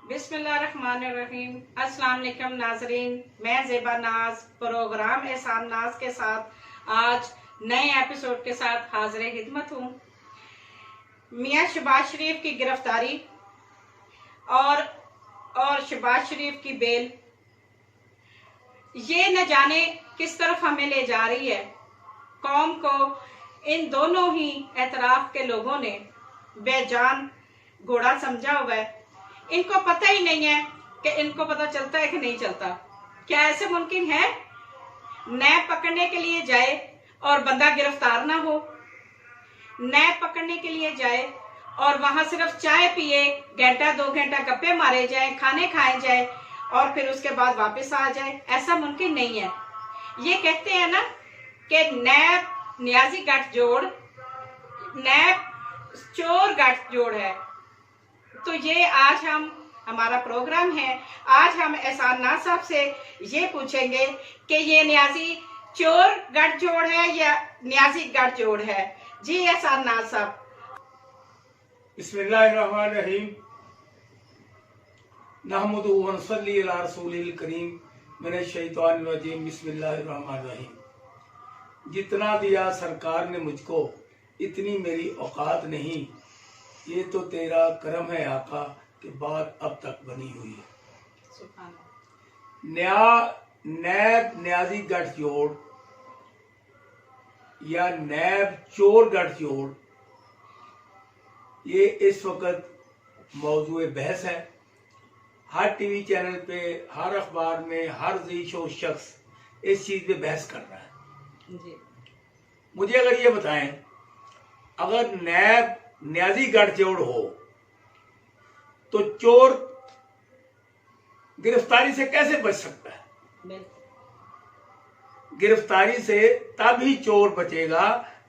बिस्मिल्लाहिर्रहमानिर्रहीम। अस्सलाम वालेकुम नाजरीन, मैं ज़ेबा नाज प्रोग्राम एहसान नाज के साथ आज नए एपिसोड के साथ हाजिर खिदमत हूँ। मियाँ शहबाज शरीफ की गिरफ्तारी और शहबाज शरीफ की बेल, ये न जाने किस तरफ हमें ले जा रही है। कौम को इन दोनों ही एतराफ के लोगों ने बेजान घोड़ा समझा हुआ है। इनको पता ही नहीं है कि इनको पता चलता है कि नहीं चलता। क्या ऐसे मुमकिन है नैब पकड़ने के लिए जाए और बंदा गिरफ्तार ना हो? नैब पकड़ने के लिए जाए और वहां सिर्फ चाय पिए, घंटा 2 घंटा गप्पे मारे जाए, खाने खाए जाए और फिर उसके बाद वापस आ जाए? ऐसा मुमकिन नहीं है। ये कहते हैं ना कि नैब न्याजी गठजोड़, नैब चोर गठजोड़ है। तो ये आज हमारा प्रोग्राम है। आज हम एहसान नाज साहब से ये पूछेंगे कि ये न्याजी चोर गठजोड़ है या न्याजी गठजोड़ है। जी एहसान नाज साहब। बिस्मिल्लाहिर्रहमानिर्रहीम। नहमदुहु व नसल्ली अला रसूलिल करीम मिनश शैतानिर रजीम। बिस्मिल्लाहिर्रहमानिर्रहीम। जितना दिया सरकार ने मुझको, इतनी मेरी औकात नहीं। ये तो तेरा करम है आका कि बात अब तक बनी हुई है। नैब न्याजी गठजोड़ या नैब चोर गठजोड़, ये इस वक्त मौजूए बहस है। हर टीवी चैनल पे, हर अखबार में, हर ज़ीशो शख्स इस चीज पे बहस कर रहा है जी। मुझे अगर ये बताएं, अगर नैब न्याजी गठजोड़ हो तो चोर गिरफ्तारी से कैसे बच सकता है? गिरफ्तारी से तब ही चोर बचेगा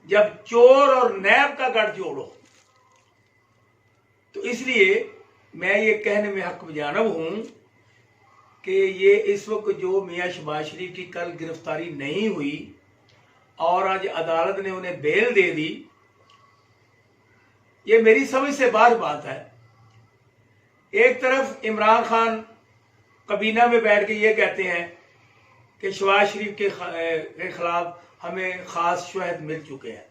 जब चोर और नैब का गठजोड़ हो। तो इसलिए मैं ये कहने में हक जानब हूं कि ये इस वक्त जो मियाँ शहबाज शरीफ की कल गिरफ्तारी नहीं हुई और आज अदालत ने उन्हें बेल दे दी, ये मेरी समझ से बाहर बात है। एक तरफ इमरान खान कबीना में बैठ के ये कहते हैं कि शहबाज शरीफ के खिलाफ हमें खास शवाहिद मिल चुके हैं,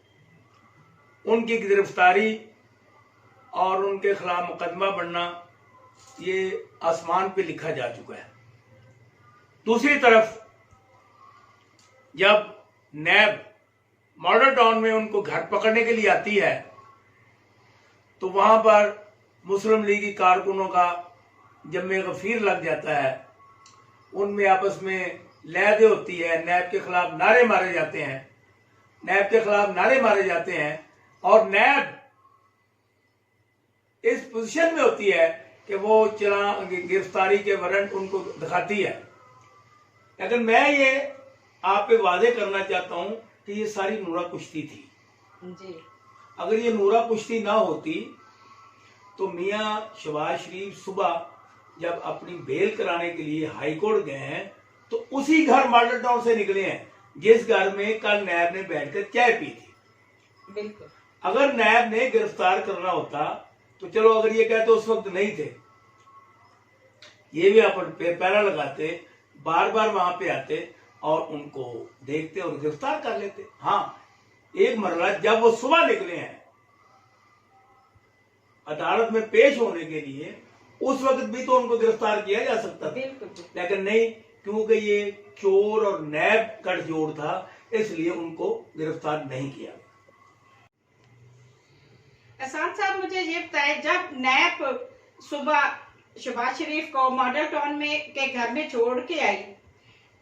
उनकी गिरफ्तारी और उनके खिलाफ मुकदमा बनना ये आसमान पे लिखा जा चुका है। दूसरी तरफ जब नैब मॉडल टाउन में उनको घर पकड़ने के लिए आती है तो वहां पर मुस्लिम लीगी कारकुनों का जम्मे गफीर लग जाता है। उनमें आपस में लहदे होती है, नैब के खिलाफ नारे मारे जाते हैं, नैब के खिलाफ नारे मारे जाते हैं और नैब इस पोजीशन में होती है कि वो गिरफ्तारी के वारंट उनको दिखाती है। लेकिन मैं ये आप पे वादे करना चाहता हूं कि ये सारी नूरा कुश्ती थी जी। अगर ये नूरा कुश्ती ना होती तो मियाँ शहबाज शरीफ सुबह जब अपनी बेल कराने के लिए हाई कोर्ट गए हैं तो उसी घर मॉडल टाउन से निकले हैं जिस घर में कल नैब ने बैठकर चाय पी थी। बिल्कुल। अगर नैब ने गिरफ्तार करना होता तो चलो, अगर ये कहते उस वक्त नहीं थे, ये भी अपन पैरा लगाते, बार बार वहां पे आते और उनको देखते और गिरफ्तार कर लेते। हाँ, एक मरला जब वो सुबह निकले हैं अदालत में पेश होने के लिए, उस वक्त भी तो उनको गिरफ्तार किया जा सकता था, लेकिन नहीं, क्योंकि ये चोर और नैब गठजोड़ था, इसलिए उनको गिरफ्तार नहीं किया। एहसान साहब, मुझे ये बताएं, जब नैब सुबह शहबाज शरीफ को मॉडल टाउन में के घर में छोड़ के आई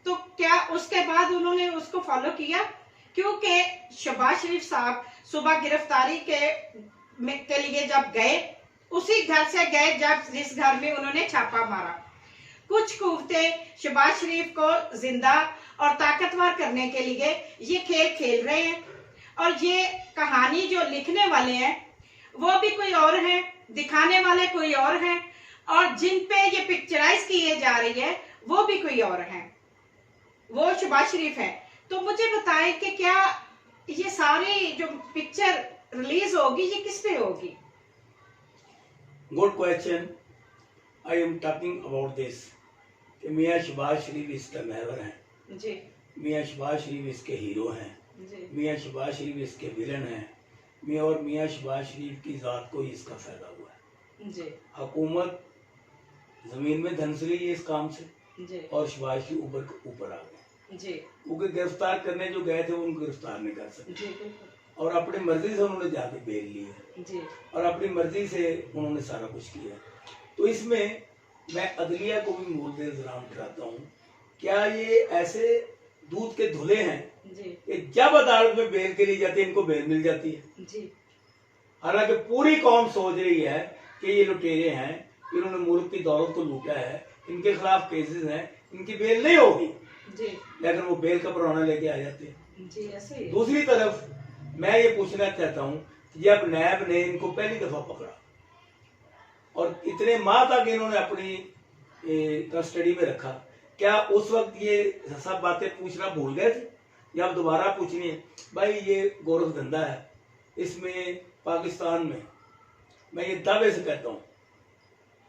तो क्या उसके बाद उन्होंने उसको फॉलो किया? क्योंकि शहबाज शरीफ साहब सुबह गिरफ्तारी के लिए जब गए, उसी घर से गए जब जिस घर में उन्होंने छापा मारा। कुछ कुव्वते शहबाज शरीफ को जिंदा और ताकतवर करने के लिए ये खेल खेल रहे हैं और ये कहानी जो लिखने वाले हैं वो भी कोई और हैं, दिखाने वाले कोई और हैं और जिन पे ये पिक्चराइज किए जा रही है वो भी कोई और हैं, वो शहबाज शरीफ हैं। तो मुझे बताएं कि क्या ये सारी जो पिक्चर रिलीज होगी ये किस पे होगी? Good question. I am talking about this कि मियाँ शहबाज शरीफ इसका महवर हैं, जी मियाँ शहबाज शरीफ इसके हीरो हैं, जी मियाँ शहबाज शरीफ इसके विलन हैं, मियाँ शहबाज शरीफ की ज़ात को ही इसका फ़ायदा हुआ है। जी हुकूमत ज़मीन में धंसली है इस काम से, जी और शहबाज शरीफ ऊपर आ गए, जी क्योंकि गिरफ्तार करने जो गए थे वो उनको गिरफ्तार नहीं कर सके, जी बिल्कुल और अपनी मर्जी से उन्होंने जाके बेल ली है, जी और अपनी मर्जी से उन्होंने सारा कुछ किया। तो इसमें मैं अदलिया को भी मुद्दे इल्जाम कराता हूँ, क्या ये ऐसे दूध के धुले हैं जी कि जब अदालत में बेल के लिए जाती है इनको बेल मिल जाती है, जी हालांकि पूरी कौम सोच रही है कि ये लुटेरे हैं, इन्होंने मुल्क की दौलत को लूटा है, इनके खिलाफ केसेस हैं, इनकी बेल नहीं होगी, जी लेकिन वो बेल का परवाना लेके आ जाते हैं। जी ऐसे ही है। दूसरी तरफ मैं ये पूछना चाहता हूँ कि जब नैब ने इनको पहली दफा पकड़ा और इतने माह तक इन्होंने अपनी कस्टडी में रखा, क्या उस वक्त ये सब बातें पूछना भूल गए थे, या अब दोबारा पूछनी है? भाई ये गोरख धंधा है, इसमें पाकिस्तान में मैं ये दावे से कहता हूँ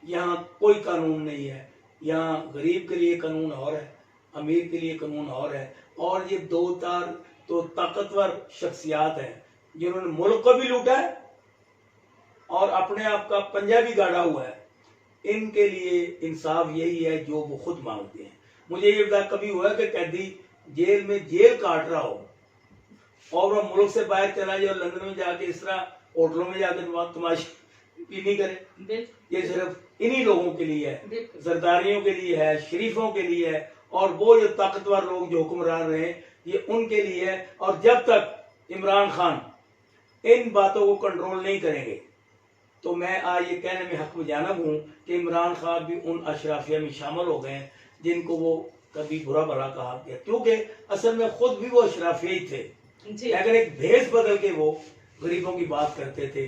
यहाँ कोई कानून नहीं है, यहाँ गरीब के लिए कानून और है, अमीर के लिए कानून और है, और ये दो चार तो ताकतवर शख्सियात हैं जिन्होंने मुल्क को भी लूटा है और अपने आप का पंजा भी गाड़ा हुआ है। इनके लिए इंसाफ यही है जो वो खुद मांगते हैं। मुझे ये बता, कभी हुआ कि कैदी जेल में जेल काट रहा हो और वो मुल्क से बाहर चला जाए और लंदन में जाके इस तरह होटलों में जाकर तमाशी नहीं करे? ये सिर्फ इन्हीं लोगों के लिए है, जरदारियों के लिए है, शरीफों के लिए है, और वो जो ताकतवर लोग जो हुक्मरान रहे ये उनके लिए है। और जब तक इमरान खान इन बातों को कंट्रोल नहीं करेंगे तो मैं आज ये कहने में हक में जानब हूँ कि इमरान खान भी उन अशराफिया में शामिल हो गए हैं जिनको वो कभी बुरा भला कहा गया, क्योंकि असल में खुद भी वो अशराफिया ही थे, लेकिन एक भेस बदल के वो गरीबों की बात करते थे,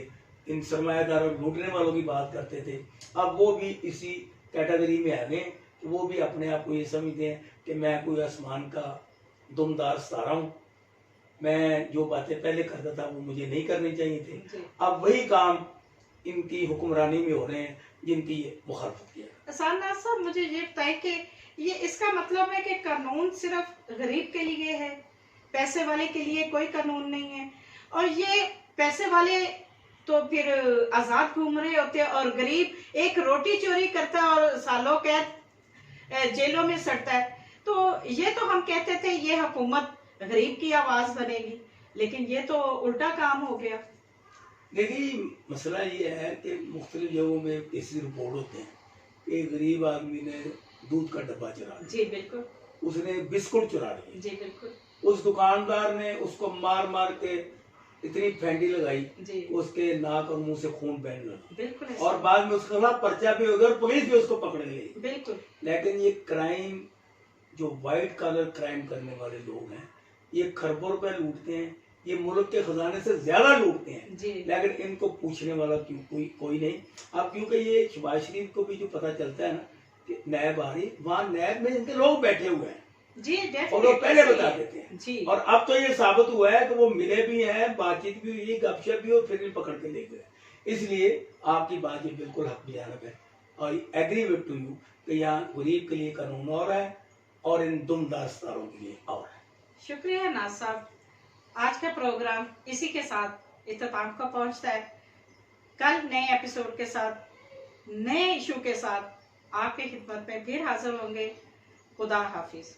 इन सरमायादारों लूटने वालों की बात करते थे। अब वो भी इसी कैटेगरी में आ गए, वो भी अपने आप को ये समझते हैं कि मैं कोई आसमान का दुमदार सितारा हूँ, मैं जो बातें पहले करता था वो मुझे नहीं करनी चाहिए थे। अब वही काम इनकी हुक्मरानी में हो रहे हैं जिनकी ये मुखालफत किया। असाना साहब मुझे ये बताए कि ये इसका मतलब है कि कानून सिर्फ गरीब के लिए है, पैसे वाले के लिए कोई कानून नहीं है, और ये पैसे वाले तो फिर आजाद घूम रहे होते हैं और गरीब एक रोटी चोरी करता है और सालों कैद जेलों में सड़ता है। तो ये तो हम कहते थे ये हुकूमत गरीब की आवाज बनेगी, लेकिन ये तो उल्टा काम हो गया। देखिए मसला ये है कि मुख्तलिफ जगहों में ऐसी रिपोर्ट होते हैं कि गरीब आदमी ने दूध का डब्बा चुरा लिया, जी बिल्कुल, उसने बिस्कुट चुरा लिए, जी बिल्कुल, उस दुकानदार ने उसको मार मार के इतनी फेंटी लगाई जी उसके नाक और मुंह से खून बहने लगा, बिल्कुल, और बाद में उसके खिलाफ पर्चा भी हो गया और पुलिस भी उसको पकड़ ली। बिल्कुल। लेकिन ये क्राइम जो व्हाइट कॉलर क्राइम करने वाले लोग हैं ये खरबों रुपए लूटते हैं, ये मुल्क के खजाने से ज्यादा लूटते हैं, लेकिन इनको पूछने वाला क्यों कोई नहीं। अब क्योंकि ये शहबाज शरीफ को भी जो पता चलता है ना कि नैब आ रही, वहाँ नैब में इनके लोग बैठे हुए हैं जी, और वो पहले बता देते हैं जी। और अब तो ये साबित हुआ है कि वो मिले भी हैं, बातचीत भी हुई, गपशप भी हो, फिर भी पकड़ के ले गए। इसलिए आपकी बात ये बिल्कुल हक बिजानब है और एग्री विद टू यू कि यहाँ गरीब के लिए कानून और है और इन दुमदार सितारों के लिए और है। शुक्रिया नाज साहब, आज का प्रोग्राम इसी के साथ इख्तिताम को पहुंचता है। कल नए एपिसोड के साथ नए इशू के साथ आपकी खिदमत में फिर हाजिर होंगे। खुदा हाफिज।